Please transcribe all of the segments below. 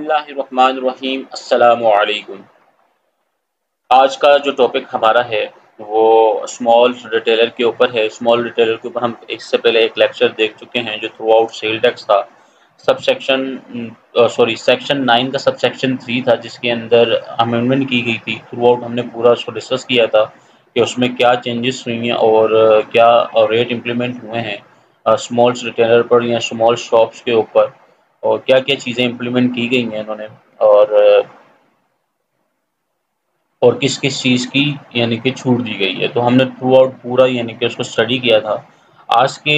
اللہ الرحمن الرحیم السلام علیکم۔ آج کا جو ٹاپک ہمارا ہے وہ اسمال ریٹیلر کے اوپر ہے۔ اسمال ریٹیلر کے اوپر ہم اس سے پہلے ایک لیکچر دیکھ چکے ہیں جو تھرو آؤٹ سیل ٹیکس تھا۔ سیکشن 9 کا سب سیکشن 3 تھا جس کے اندر امینڈمنٹ کی گئی تھی۔ تھرو آؤٹ ہم نے پورا اس کو ڈسکس کیا تھا کہ اس میں کیا چینجز ہوئی ہیں اور کیا ریٹ امپلیمنٹ ہوئے ہیں اسمال ریٹیلر پر یا اسمال شاپس کے اوپر، اور کیا کیا چیزیں امپلیمنٹ کی گئی ہیں انہوں نے، اور کس کس چیز کی یعنی کہ چھوٹ دی گئی ہے۔ تو ہم نے تھرو آؤٹ پورا یعنی کہ اس کو اسٹڈی کیا تھا۔ آج کے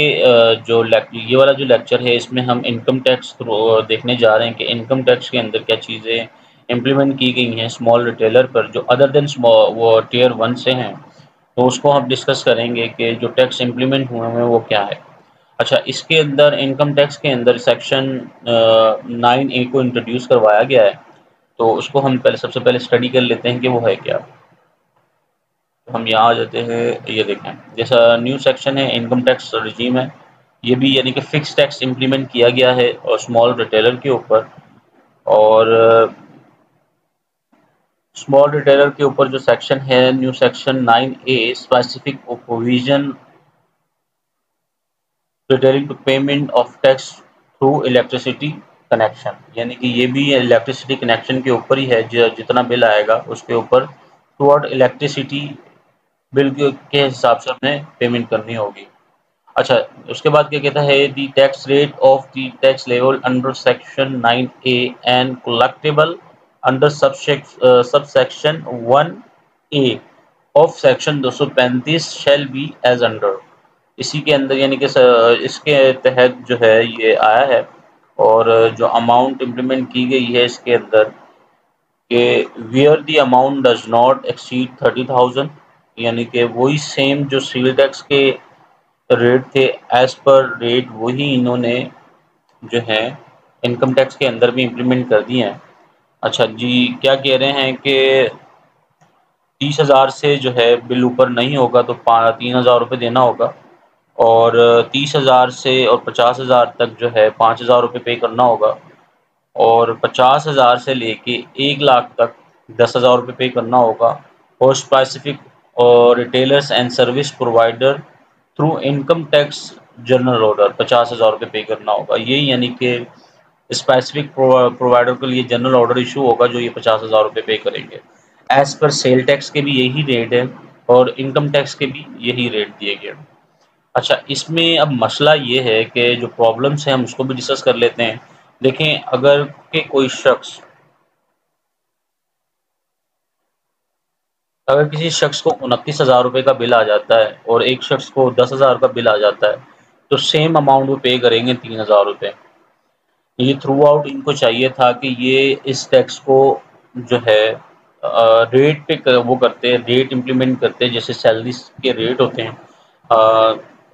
یہ والا جو لیکچر ہے اس میں ہم انکم ٹیکس دیکھنے جا رہے ہیں کہ انکم ٹیکس کے اندر کیا چیزیں امپلیمنٹ کی گئی ہیں اسمال ریٹیلر پر جو ادر دین وہ ٹیئر 1 سے ہیں، تو اس کو ہم ڈسکس کریں گے کہ جو ٹیکس امپلیمنٹ ہوئے ہیں وہ کیا ہے۔ اچھا، اس کے اندر انکم ٹیکس کے اندر سیکشن 9A کو انٹروڈیوس کروایا گیا ہے، تو اس کو ہم سب سے پہلے اسٹڈی کر لیتے ہیں کہ وہ ہے کیا۔ ہم یہاں آ جاتے ہیں، یہ دیکھیں جیسا نیو سیکشن ہے انکم ٹیکس رجیم ہے، یہ بھی یعنی کہ فکس ٹیکس امپلیمنٹ کیا گیا ہے اور اسمال ریٹیلر کے اوپر، اور اسمال ریٹیلر کے اوپر جو سیکشن ہے new section 9A specific provision relating to payment of tax through electricity connection, یعنی کہ یہ بھی الیکٹریسٹی کنیکشن کے اوپر ہی ہے، جتنا بل آئے گا اس کے اوپر تھرو آؤٹ الیکٹریسٹی بل کے حساب سے ہمیں پیمنٹ کرنی ہوگی۔ اچھا، اس کے بعد کیا کہتا ہے، the tax rate of the tax level under section 9A and collectible under sub section 1A of section 235 shall be as under. اسی کے اندر یعنی کہ اس کے تحت جو ہے یہ آیا ہے، اور جو اماؤنٹ امپلیمنٹ کی گئی ہے اس کے اندر کہ where the amount does not exceed 30,000، یعنی کہ وہی سیم جو سیل ٹیکس کے ریٹ تھے ایز پر ریٹ وہی انہوں نے جو ہے انکم ٹیکس کے اندر بھی امپلیمنٹ کر دی ہیں۔ اچھا جی، کیا کہہ رہے ہیں کہ 30,000 سے جو ہے بل اوپر نہیں ہوگا تو 3,000 روپے دینا ہوگا، اور 30,000 سے اور 50,000 تک جو ہے 5,000 روپے پے کرنا ہوگا، اور 50,000 سے لے کے 1,00,000 تک 10,000 روپے پے کرنا ہوگا، اور specific retailers and service provider through income tax general order 50,000 روپے پے کرنا ہوگا۔ یہی یعنی کہ اسپیسیفک پرووائڈر کے لیے جنرل آرڈر ایشو ہوگا جو یہ 50,000 روپے پے کریں گے۔ ایز پر سیل ٹیکس کے بھی یہی ریٹ ہے اور انکم ٹیکس کے بھی یہی ریٹ دیے گئے۔ اچھا، اس میں اب مسئلہ یہ ہے کہ جو پرابلمس ہیں ہم اس کو بھی ڈسکس کر لیتے ہیں۔ دیکھیں، اگر کہ اگر کسی شخص کو 29,000 روپے کا بل آ جاتا ہے اور ایک شخص کو 10,000 کا بل آ جاتا ہے تو سیم اماؤنٹ وہ پے کریں گے 3,000 روپے۔ یہ تھرو آؤٹ ان کو چاہیے تھا کہ یہ اس ٹیکس کو جو ہے ریٹ پہ وہ کرتے، ریٹ امپلیمنٹ کرتے، جیسے سیلریز کے ریٹ ہوتے ہیں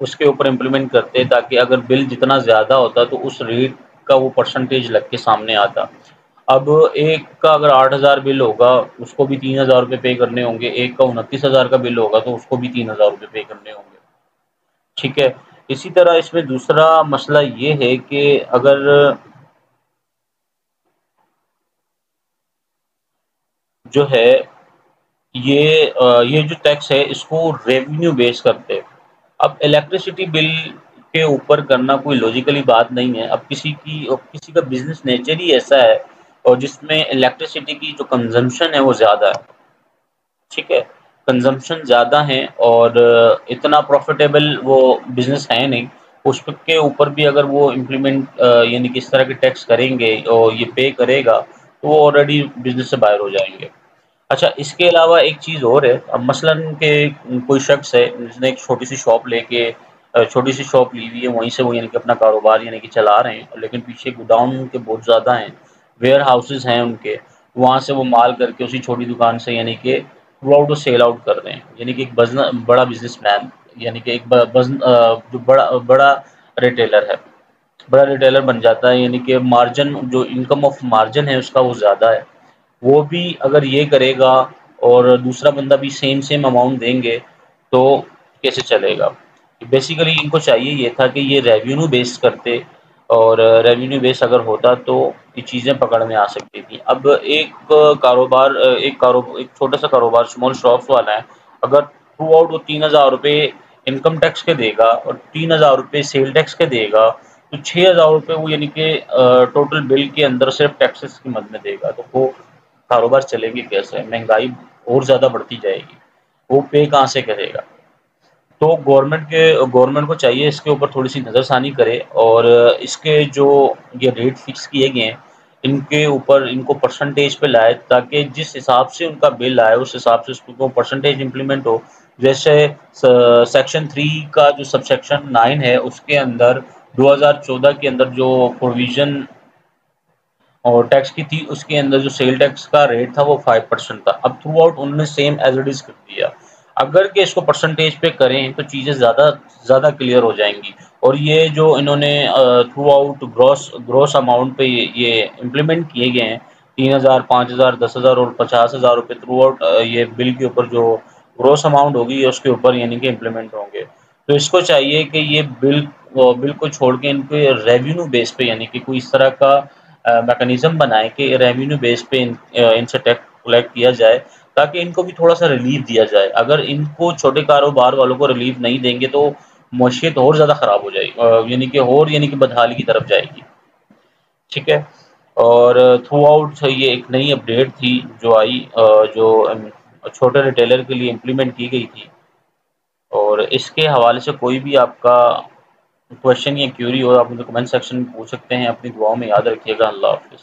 اس کے اوپر امپلیمنٹ کرتے، تاکہ اگر بل جتنا زیادہ ہوتا تو اس ریٹ کا وہ پرسنٹیج لگ کے سامنے آتا۔ اب ایک کا اگر 8,000 بل ہوگا اس کو بھی 3,000 روپے پے کرنے ہوں گے، ایک کا 29,000 کا بل ہوگا تو اس کو بھی 3,000 روپے پے کرنے ہوں گے، ٹھیک ہے۔ اسی طرح اس میں دوسرا مسئلہ یہ ہے کہ اگر جو ہے یہ جو ٹیکس ہے اس کو ریونیو بیس کرتے، اب الیکٹریسٹی بل کے اوپر کرنا کوئی لاجیکلی بات نہیں ہے۔ اب کسی کا بزنس نیچر ہی ایسا ہے اور جس میں الیکٹریسٹی کی جو کنزمپشن ہے وہ زیادہ ہے، ٹھیک ہے، کنزمپشن زیادہ ہیں اور اتنا پروفیٹیبل وہ بزنس ہے نہیں، اس کے اوپر بھی اگر وہ امپلیمنٹ یعنی کہ اس طرح کے ٹیکس کریں گے اور یہ پے کرے گا تو وہ آلریڈی بزنس سے باہر ہو جائیں گے۔ اچھا، اس کے علاوہ ایک چیز اور ہے، اب مثلاً کہ کوئی شخص ہے جس نے ایک چھوٹی سی شاپ لی ہوئی ہے، وہیں سے وہ یعنی کہ اپنا کاروبار یعنی کہ چلا رہے ہیں، لیکن پیچھے گوداؤن کے بہت زیادہ ہیں، ویئر ہاؤسز ہیں ان کے، وہاں سے وہ مال کر کے اسی چھوٹی دکان سے یعنی کہ تھرو آؤٹ سیل آؤٹ کر رہے ہیں، یعنی کہ ایک بڑا بزنس مین، یعنی کہ ایک جو بڑا ریٹیلر ہے، بڑا ریٹیلر بن جاتا ہے، یعنی کہ مارجن جو انکم آف مارجن ہے اس کا وہ زیادہ ہے۔ وہ بھی اگر یہ کرے گا اور دوسرا بندہ بھی سیم اماؤنٹ دیں گے تو کیسے چلے گا؟ بیسیکلی ان کو چاہیے یہ تھا کہ یہ ریونیو بیس کرتے، اور ریونیو بیس اگر ہوتا تو یہ چیزیں پکڑ میں آ سکتی تھیں۔ اب ایک چھوٹا سا کاروبار اسمال شاپس والا ہے، اگر تھرو آؤٹ وہ 3,000 روپے انکم ٹیکس کے دے گا اور 3,000 روپے سیل ٹیکس کے دے گا، تو 6,000 روپے وہ یعنی کہ ٹوٹل بل کے اندر صرف ٹیکسز کی مد میں دے گا، تو وہ کاروبار چلے گی کیسے؟ مہنگائی اور زیادہ بڑھتی جائے گی، وہ پے کہاں سے کرے گا؟ تو گورنمنٹ کو چاہیے اس کے اوپر تھوڑی سی نظر ثانی کرے، اور اس کے جو یہ ریٹ فکس کیے گئے ہیں ان کے اوپر ان کو پرسنٹیج پہ لائے، تاکہ جس حساب سے ان کا بل آئے اس حساب سے اس کو پرسنٹیج امپلیمنٹ ہو۔ جیسے سیکشن 3 کا جو سب سیکشن 9 ہے، اس کے اندر 2014 کے اندر جو پروویژن اور ٹیکس کی تھی، اس کے اندر جو سیل ٹیکس کا ریٹ تھا وہ 5% تھا، اب تھرو آؤٹ انہوں نے سیم ایز اٹ از کر دیا۔ اگر کہ اس کو پرسنٹیج پہ کریں تو چیزیں زیادہ کلیئر ہو جائیں گی، اور یہ جو انہوں نے تھرو آؤٹ گروس اماؤنٹ پہ یہ امپلیمنٹ کیے گئے ہیں، 3,000، 5,000، 10,000 اور 50,000 روپے تھرو آؤٹ یہ بل کے اوپر جو گروس اماؤنٹ ہوگی اس کے اوپر یعنی کہ امپلیمنٹ ہوں گے، تو اس کو چاہیے کہ یہ بل کو چھوڑ کے ان کے ریونیو بیس پہ یعنی کہ کوئی اس طرح کا میکانزم بنائے کہ ریونیو بیس پہ ان سے ٹیکس کلیکٹ کیا جائے، تاکہ ان کو بھی تھوڑا سا ریلیف دیا جائے۔ اگر ان کو چھوٹے کاروبار والوں کو ریلیف نہیں دیں گے تو معیشت اور زیادہ خراب ہو جائے گی، یعنی کہ بدحالی کی طرف جائے گی، ٹھیک ہے۔ اور تھرو آؤٹ یہ ایک نئی اپڈیٹ تھی جو آئی، جو چھوٹے ریٹیلر کے لیے امپلیمنٹ کی گئی تھی، اور اس کے حوالے سے کوئی بھی آپ کا کوشچن یا کیوری ہو آپ مجھے کمنٹ سیکشن میں پوچھ سکتے ہیں۔ اپنی دعاؤں میں یاد رکھیے گا۔ اللہ حافظ۔